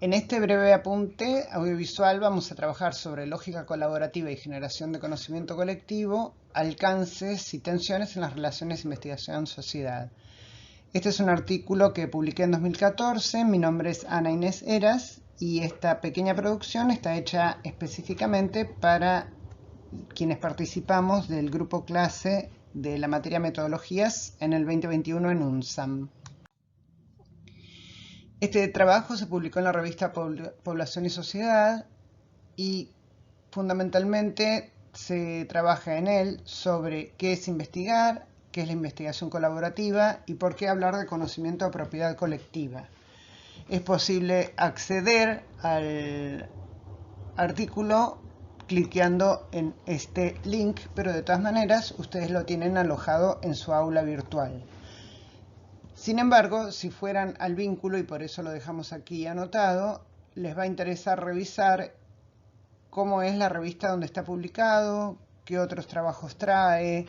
En este breve apunte audiovisual vamos a trabajar sobre lógica colaborativa y generación de conocimiento colectivo, alcances y tensiones en las relaciones investigación-sociedad. Este es un artículo que publiqué en 2014, mi nombre es Ana Inés Heras y esta pequeña producción está hecha específicamente para quienes participamos del grupo clase de la materia metodologías en el 2021 en UNSAM. Este trabajo se publicó en la revista Población y Sociedad y fundamentalmente se trabaja en él sobre qué es investigar, qué es la investigación colaborativa y por qué hablar de conocimiento de propiedad colectiva. Es posible acceder al artículo cliqueando en este link, pero de todas maneras ustedes lo tienen alojado en su aula virtual. Sin embargo, si fueran al vínculo, y por eso lo dejamos aquí anotado, les va a interesar revisar cómo es la revista donde está publicado, qué otros trabajos trae,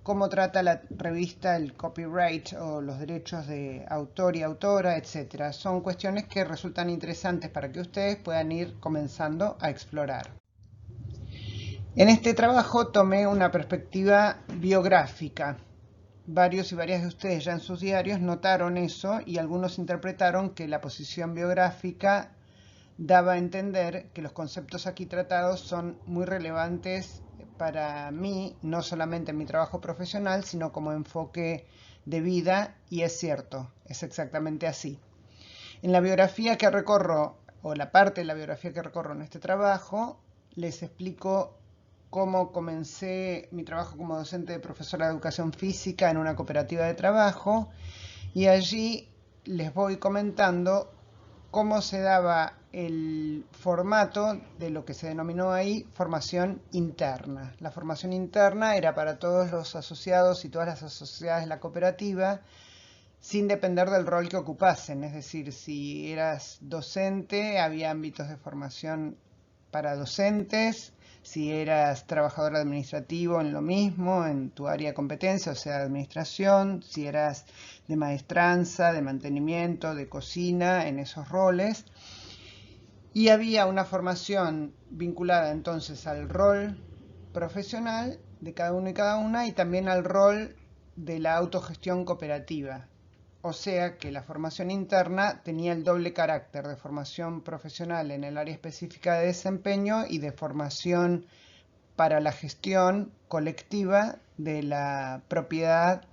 cómo trata la revista el copyright o los derechos de autor y autora, etc. Son cuestiones que resultan interesantes para que ustedes puedan ir comenzando a explorar. En este trabajo tomé una perspectiva biográfica. Varios y varias de ustedes ya en sus diarios notaron eso y algunos interpretaron que la posición biográfica daba a entender que los conceptos aquí tratados son muy relevantes para mí, no solamente en mi trabajo profesional, sino como enfoque de vida, y es cierto, es exactamente así. En la biografía que recorro, o la parte de la biografía que recorro en este trabajo, les explico cómo comencé mi trabajo como docente de profesora de educación física en una cooperativa de trabajo, y allí les voy comentando cómo se daba el formato de lo que se denominó ahí formación interna. La formación interna era para todos los asociados y todas las asociadas de la cooperativa, sin depender del rol que ocupasen. Es decir, si eras docente, había ámbitos de formación para docentes. Si eras trabajador administrativo, en lo mismo, en tu área de competencia, o sea, administración. Si eras de maestranza, de mantenimiento, de cocina, en esos roles. Y había una formación vinculada entonces al rol profesional de cada uno y cada una y también al rol de la autogestión cooperativa. O sea que la formación interna tenía el doble carácter de formación profesional en el área específica de desempeño y de formación para la gestión colectiva de la propiedad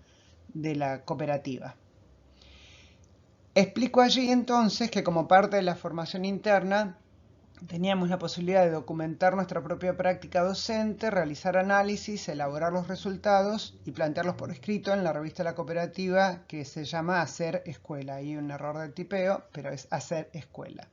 de la cooperativa. Explico allí entonces que como parte de la formación interna teníamos la posibilidad de documentar nuestra propia práctica docente, realizar análisis, elaborar los resultados y plantearlos por escrito en la revista de la cooperativa que se llama Hacer Escuela. Hay un error de tipeo, pero es Hacer Escuela.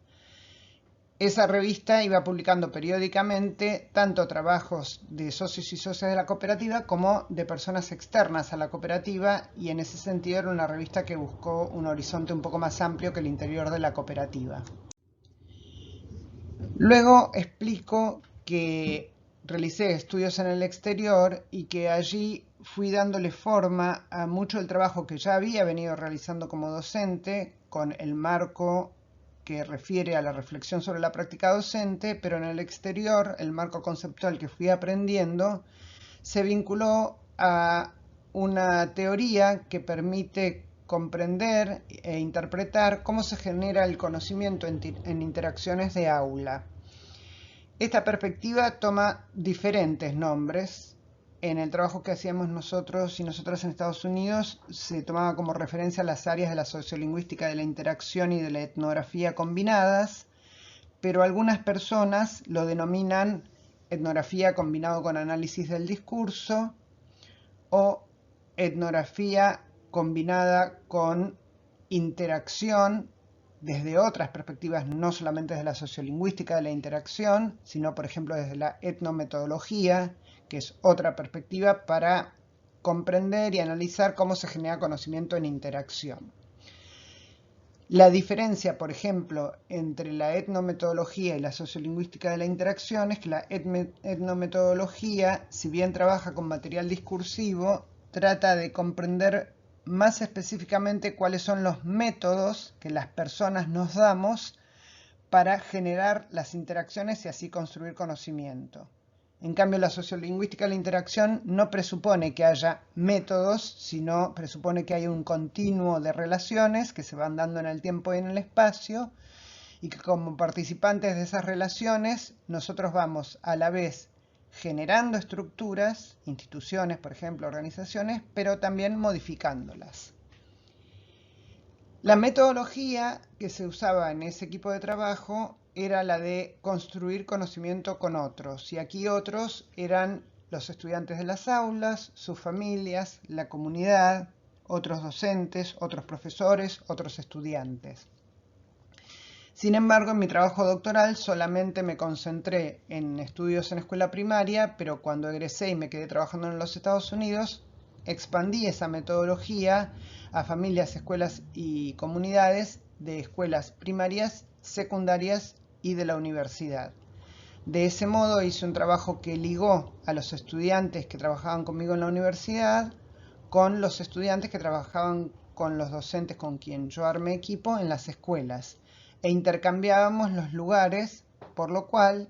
Esa revista iba publicando periódicamente tanto trabajos de socios y socias de la cooperativa como de personas externas a la cooperativa, y en ese sentido era una revista que buscó un horizonte un poco más amplio que el interior de la cooperativa. Luego explico que realicé estudios en el exterior y que allí fui dándole forma a mucho del trabajo que ya había venido realizando como docente, con el marco que refiere a la reflexión sobre la práctica docente, pero en el exterior el marco conceptual que fui aprendiendo se vinculó a una teoría que permite comprender e interpretar cómo se genera el conocimiento en interacciones de aula. Esta perspectiva toma diferentes nombres. En el trabajo que hacíamos nosotros y nosotras en Estados Unidos se tomaba como referencia las áreas de la sociolingüística de la interacción y de la etnografía combinadas, pero algunas personas lo denominan etnografía combinado con análisis del discurso o etnografía combinada con interacción desde otras perspectivas, no solamente desde la sociolingüística de la interacción, sino por ejemplo desde la etnometodología, que es otra perspectiva para comprender y analizar cómo se genera conocimiento en interacción. La diferencia, por ejemplo, entre la etnometodología y la sociolingüística de la interacción es que la etnometodología, si bien trabaja con material discursivo, trata de comprender más específicamente cuáles son los métodos que las personas nos damos para generar las interacciones y así construir conocimiento. En cambio, la sociolingüística de la interacción no presupone que haya métodos, sino presupone que hay un continuo de relaciones que se van dando en el tiempo y en el espacio, y que como participantes de esas relaciones nosotros vamos a la vez generando estructuras, instituciones, por ejemplo, organizaciones, pero también modificándolas. La metodología que se usaba en ese equipo de trabajo era la de construir conocimiento con otros, y aquí otros eran los estudiantes de las aulas, sus familias, la comunidad, otros docentes, otros profesores, otros estudiantes. Sin embargo, en mi trabajo doctoral solamente me concentré en estudios en escuela primaria, pero cuando egresé y me quedé trabajando en los Estados Unidos, expandí esa metodología a familias, escuelas y comunidades de escuelas primarias, secundarias y de la universidad. De ese modo hice un trabajo que ligó a los estudiantes que trabajaban conmigo en la universidad con los estudiantes que trabajaban con los docentes con quien yo armé equipo en las escuelas, e intercambiábamos los lugares, por lo cual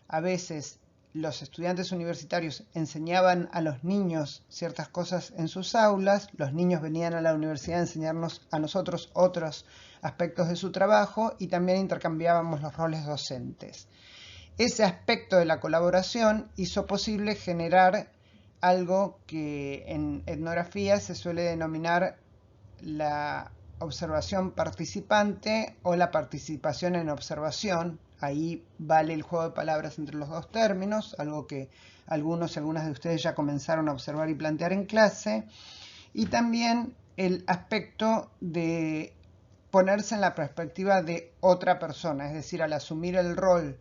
a veces los estudiantes universitarios enseñaban a los niños ciertas cosas en sus aulas, los niños venían a la universidad a enseñarnos a nosotros otros aspectos de su trabajo y también intercambiábamos los roles docentes. Ese aspecto de la colaboración hizo posible generar algo que en etnografía se suele denominar la observación participante o la participación en observación. Ahí vale el juego de palabras entre los dos términos, algo que algunos y algunas de ustedes ya comenzaron a observar y plantear en clase. Y también el aspecto de ponerse en la perspectiva de otra persona, es decir, al asumir el rol,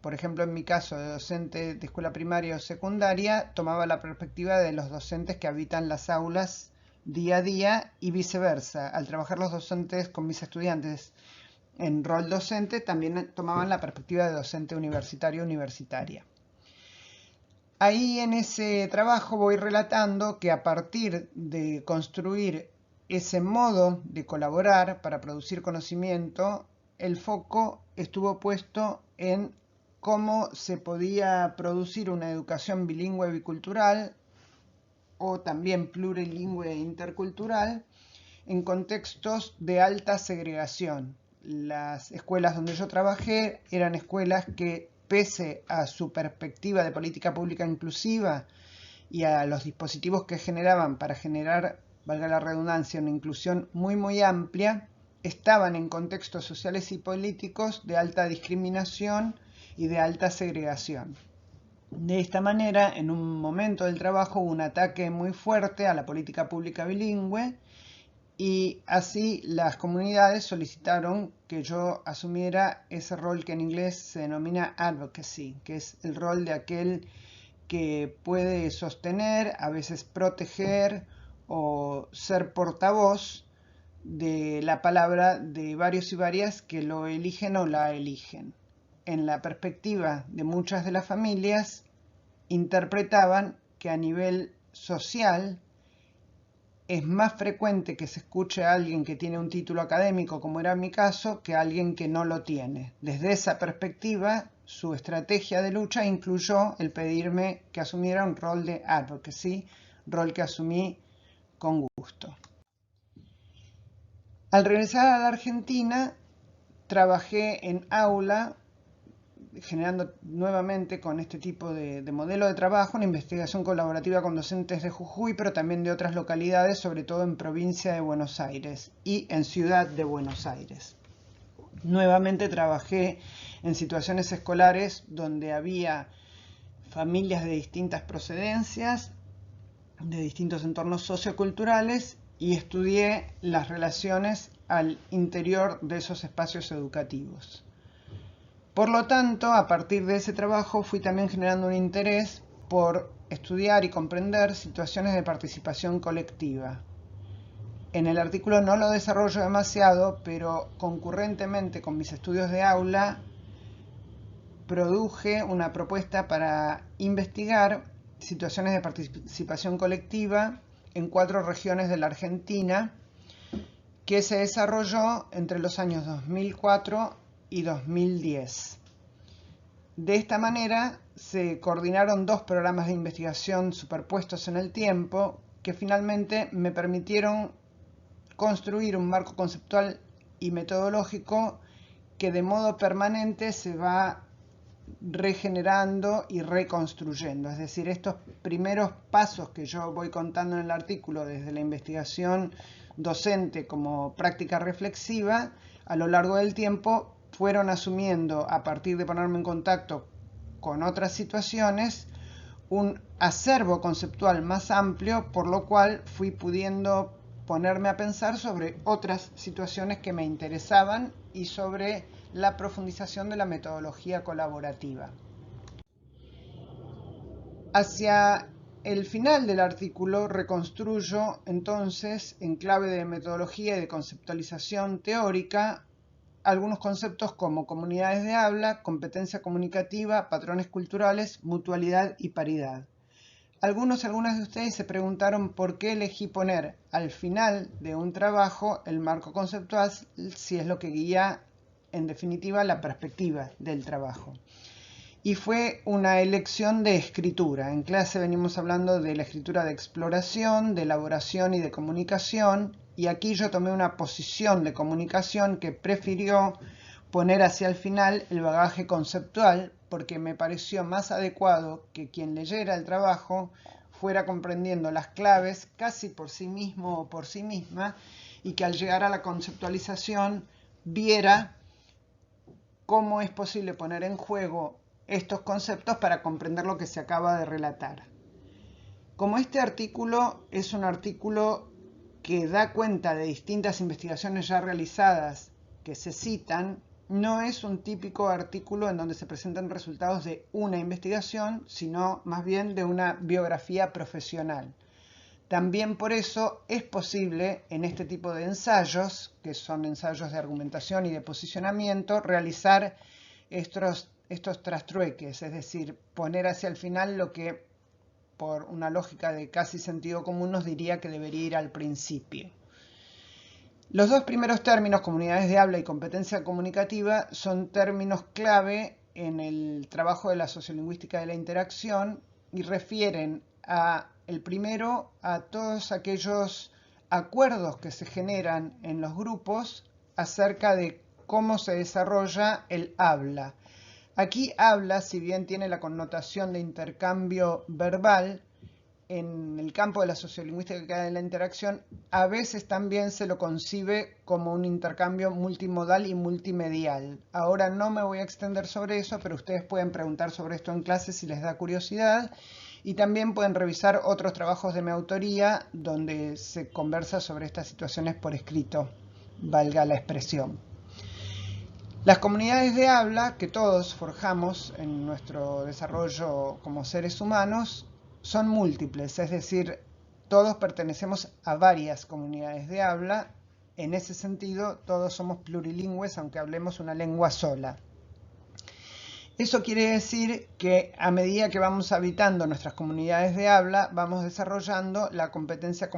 por ejemplo, en mi caso de docente de escuela primaria o secundaria, tomaba la perspectiva de los docentes que habitan las aulas día a día y viceversa. Al trabajar los docentes con mis estudiantes en rol docente, también tomaban la perspectiva de docente universitario o universitaria. Ahí en ese trabajo voy relatando que a partir de construir ese modo de colaborar para producir conocimiento, el foco estuvo puesto en cómo se podía producir una educación bilingüe bicultural o también plurilingüe e intercultural en contextos de alta segregación. Las escuelas donde yo trabajé eran escuelas que, pese a su perspectiva de política pública inclusiva y a los dispositivos que generaban para generar, valga la redundancia, una inclusión muy amplia, estaban en contextos sociales y políticos de alta discriminación y de alta segregación. De esta manera, en un momento del trabajo hubo un ataque muy fuerte a la política pública bilingüe y así las comunidades solicitaron que yo asumiera ese rol que en inglés se denomina advocacy, que es el rol de aquel que puede sostener, a veces proteger o ser portavoz de la palabra de varios y varias que lo eligen o la eligen. En la perspectiva de muchas de las familias, interpretaban que a nivel social es más frecuente que se escuche a alguien que tiene un título académico, como era mi caso, que a alguien que no lo tiene. Desde esa perspectiva, su estrategia de lucha incluyó el pedirme que asumiera un rol de advocacy, rol que asumí con gusto. Al regresar a la Argentina, trabajé en aula, generando nuevamente con este tipo de modelo de trabajo una investigación colaborativa con docentes de Jujuy, pero también de otras localidades, sobre todo en provincia de Buenos Aires y en ciudad de Buenos Aires. Nuevamente trabajé en situaciones escolares donde había familias de distintas procedencias, de distintos entornos socioculturales, y estudié las relaciones al interior de esos espacios educativos. Por lo tanto, a partir de ese trabajo fui también generando un interés por estudiar y comprender situaciones de participación colectiva. En el artículo no lo desarrollo demasiado, pero concurrentemente con mis estudios de aula produje una propuesta para investigar situaciones de participación colectiva en 4 regiones de la Argentina que se desarrolló entre los años 2004 y 2010. De esta manera se coordinaron dos programas de investigación superpuestos en el tiempo que finalmente me permitieron construir un marco conceptual y metodológico que de modo permanente se va regenerando y reconstruyendo. Es decir, estos primeros pasos que yo voy contando en el artículo, desde la investigación docente como práctica reflexiva, a lo largo del tiempo fueron asumiendo, a partir de ponerme en contacto con otras situaciones, un acervo conceptual más amplio, por lo cual fui pudiendo ponerme a pensar sobre otras situaciones que me interesaban y sobre la profundización de la metodología colaborativa. Hacia el final del artículo reconstruyo entonces, en clave de metodología y de conceptualización teórica, algunos conceptos como comunidades de habla, competencia comunicativa, patrones culturales, mutualidad y paridad. Algunas de ustedes se preguntaron por qué elegí poner al final de un trabajo el marco conceptual, si es lo que guía en definitiva la perspectiva del trabajo. Y fue una elección de escritura. En clase venimos hablando de la escritura de exploración, de elaboración y de comunicación, y aquí yo tomé una posición de comunicación que prefirió poner hacia el final el bagaje conceptual, porque me pareció más adecuado que quien leyera el trabajo fuera comprendiendo las claves casi por sí mismo o por sí misma, y que al llegar a la conceptualización viera cómo es posible poner en juego estos conceptos para comprender lo que se acaba de relatar. Como este artículo es un artículo que da cuenta de distintas investigaciones ya realizadas que se citan, no es un típico artículo en donde se presentan resultados de una investigación, sino más bien de una biografía profesional. También por eso es posible en este tipo de ensayos, que son ensayos de argumentación y de posicionamiento, realizar estos trastrueques, es decir, poner hacia el final lo que por una lógica de casi sentido común nos diría que debería ir al principio. Los dos primeros términos, comunidades de habla y competencia comunicativa, son términos clave en el trabajo de la sociolingüística de la interacción y refieren el primero a todos aquellos acuerdos que se generan en los grupos acerca de cómo se desarrolla el habla. Aquí habla, si bien tiene la connotación de intercambio verbal, en el campo de la sociolingüística de la interacción, a veces también se lo concibe como un intercambio multimodal y multimedial. Ahora no me voy a extender sobre eso, pero ustedes pueden preguntar sobre esto en clase si les da curiosidad, y también pueden revisar otros trabajos de mi autoría donde se conversa sobre estas situaciones por escrito, valga la expresión. Las comunidades de habla que todos forjamos en nuestro desarrollo como seres humanos son múltiples, es decir, todos pertenecemos a varias comunidades de habla. En ese sentido, todos somos plurilingües, aunque hablemos una lengua sola. Eso quiere decir que a medida que vamos habitando nuestras comunidades de habla, vamos desarrollando la competencia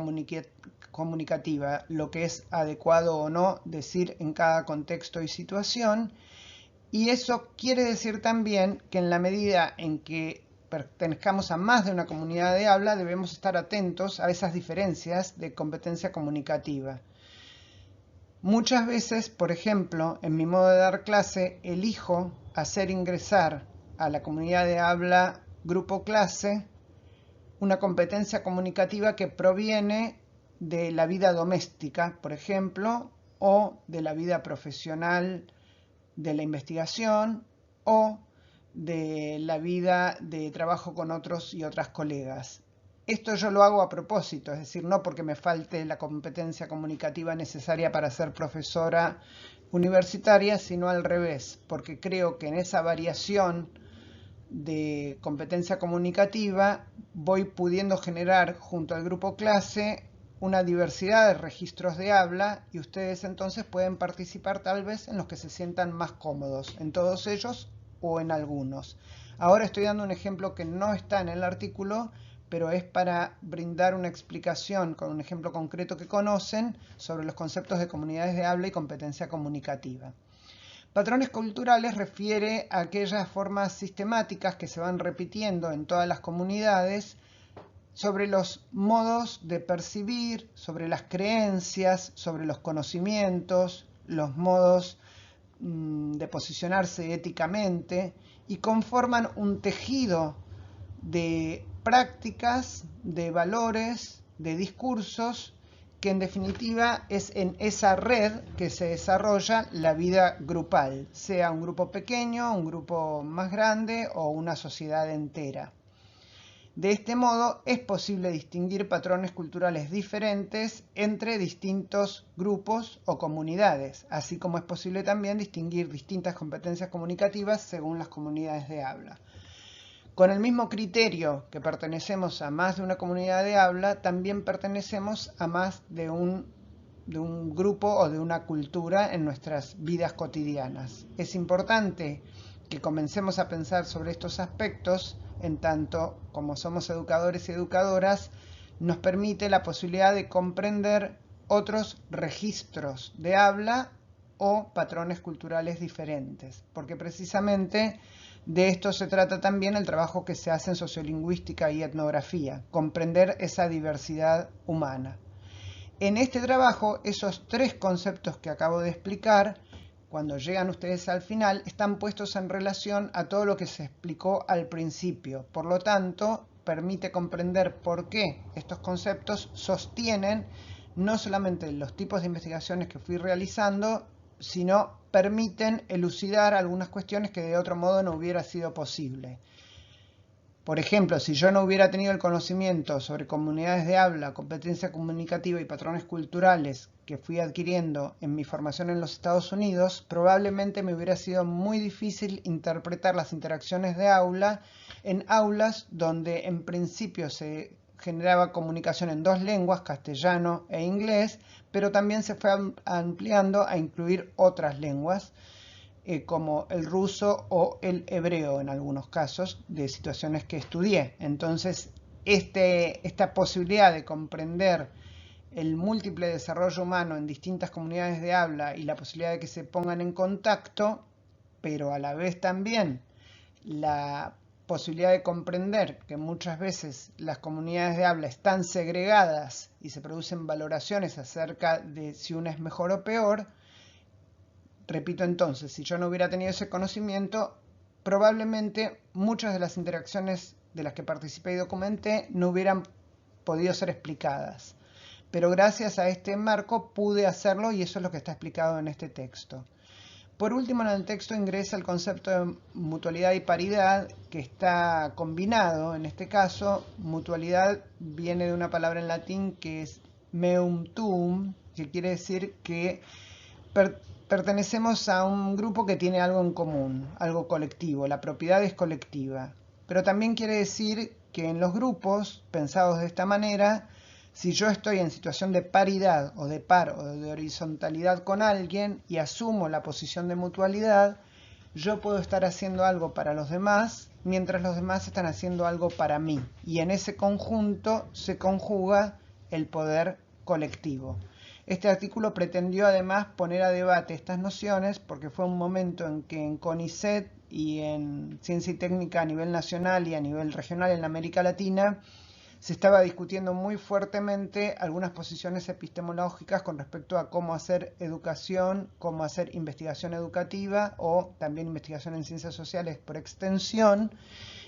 comunicativa, lo que es adecuado o no decir en cada contexto y situación. Y eso quiere decir también que en la medida en que pertenezcamos a más de una comunidad de habla, debemos estar atentos a esas diferencias de competencia comunicativa. Muchas veces, por ejemplo, en mi modo de dar clase, elijo hacer ingresar a la comunidad de habla grupo clase una competencia comunicativa que proviene de la vida doméstica, por ejemplo, o de la vida profesional de la investigación, o de la vida de trabajo con otros y otras colegas. Esto yo lo hago a propósito, es decir, no porque me falte la competencia comunicativa necesaria para ser profesora universitaria, sino al revés, porque creo que en esa variación de competencia comunicativa voy pudiendo generar junto al grupo clase una diversidad de registros de habla, y ustedes entonces pueden participar tal vez en los que se sientan más cómodos, en todos ellos o en algunos. Ahora estoy dando un ejemplo que no está en el artículo, pero es para brindar una explicación con un ejemplo concreto que conocen sobre los conceptos de comunidades de habla y competencia comunicativa. Patrones culturales refiere a aquellas formas sistemáticas que se van repitiendo en todas las comunidades sobre los modos de percibir, sobre las creencias, sobre los conocimientos, los modos de posicionarse éticamente, y conforman un tejido de prácticas, de valores, de discursos, que en definitiva es en esa red que se desarrolla la vida grupal, sea un grupo pequeño, un grupo más grande o una sociedad entera. De este modo es posible distinguir patrones culturales diferentes entre distintos grupos o comunidades, así como es posible también distinguir distintas competencias comunicativas según las comunidades de habla. Con el mismo criterio que pertenecemos a más de una comunidad de habla, también pertenecemos a más de un grupo o de una cultura en nuestras vidas cotidianas. Es importante que comencemos a pensar sobre estos aspectos, en tanto como somos educadores y educadoras, nos permite la posibilidad de comprender otros registros de habla o patrones culturales diferentes, porque precisamente de esto se trata también el trabajo que se hace en sociolingüística y etnografía, comprender esa diversidad humana. En este trabajo, esos tres conceptos que acabo de explicar, cuando llegan ustedes al final, están puestos en relación a todo lo que se explicó al principio. Por lo tanto, permite comprender por qué estos conceptos sostienen no solamente los tipos de investigaciones que fui realizando, sino permiten elucidar algunas cuestiones que de otro modo no hubiera sido posible. Por ejemplo, si yo no hubiera tenido el conocimiento sobre comunidades de habla, competencia comunicativa y patrones culturales que fui adquiriendo en mi formación en los Estados Unidos, probablemente me hubiera sido muy difícil interpretar las interacciones de aula en aulas donde en principio se generaba comunicación en dos lenguas, castellano e inglés, pero también se fue ampliando a incluir otras lenguas, como el ruso o el hebreo en algunos casos de situaciones que estudié. Entonces, esta posibilidad de comprender el múltiple desarrollo humano en distintas comunidades de habla y la posibilidad de que se pongan en contacto, pero a la vez también la posibilidad de comprender que muchas veces las comunidades de habla están segregadas y se producen valoraciones acerca de si una es mejor o peor. Repito entonces, si yo no hubiera tenido ese conocimiento, probablemente muchas de las interacciones de las que participé y documenté no hubieran podido ser explicadas. Pero gracias a este marco pude hacerlo y eso es lo que está explicado en este texto. Por último, en el texto ingresa el concepto de mutualidad y paridad, que está combinado. En este caso, mutualidad viene de una palabra en latín que es meum tuum, que quiere decir que pertenecemos a un grupo que tiene algo en común, algo colectivo, la propiedad es colectiva. Pero también quiere decir que en los grupos, pensados de esta manera, si yo estoy en situación de paridad o de par o de horizontalidad con alguien y asumo la posición de mutualidad, yo puedo estar haciendo algo para los demás mientras los demás están haciendo algo para mí. Y en ese conjunto se conjuga el poder colectivo. Este artículo pretendió además poner a debate estas nociones porque fue un momento en que en CONICET y en Ciencia y Técnica a nivel nacional y a nivel regional en América Latina se estaba discutiendo muy fuertemente algunas posiciones epistemológicas con respecto a cómo hacer educación, cómo hacer investigación educativa o también investigación en ciencias sociales por extensión,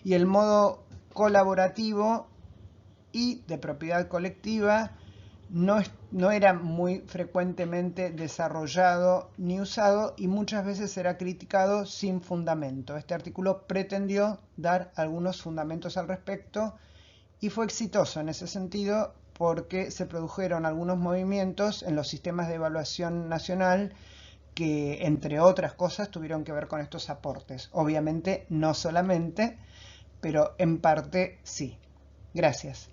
y el modo colaborativo y de propiedad colectiva no era muy frecuentemente desarrollado ni usado y muchas veces era criticado sin fundamento. Este artículo pretendió dar algunos fundamentos al respecto y fue exitoso en ese sentido porque se produjeron algunos movimientos en los sistemas de evaluación nacional que, entre otras cosas, tuvieron que ver con estos aportes. Obviamente no solamente, pero en parte sí. Gracias.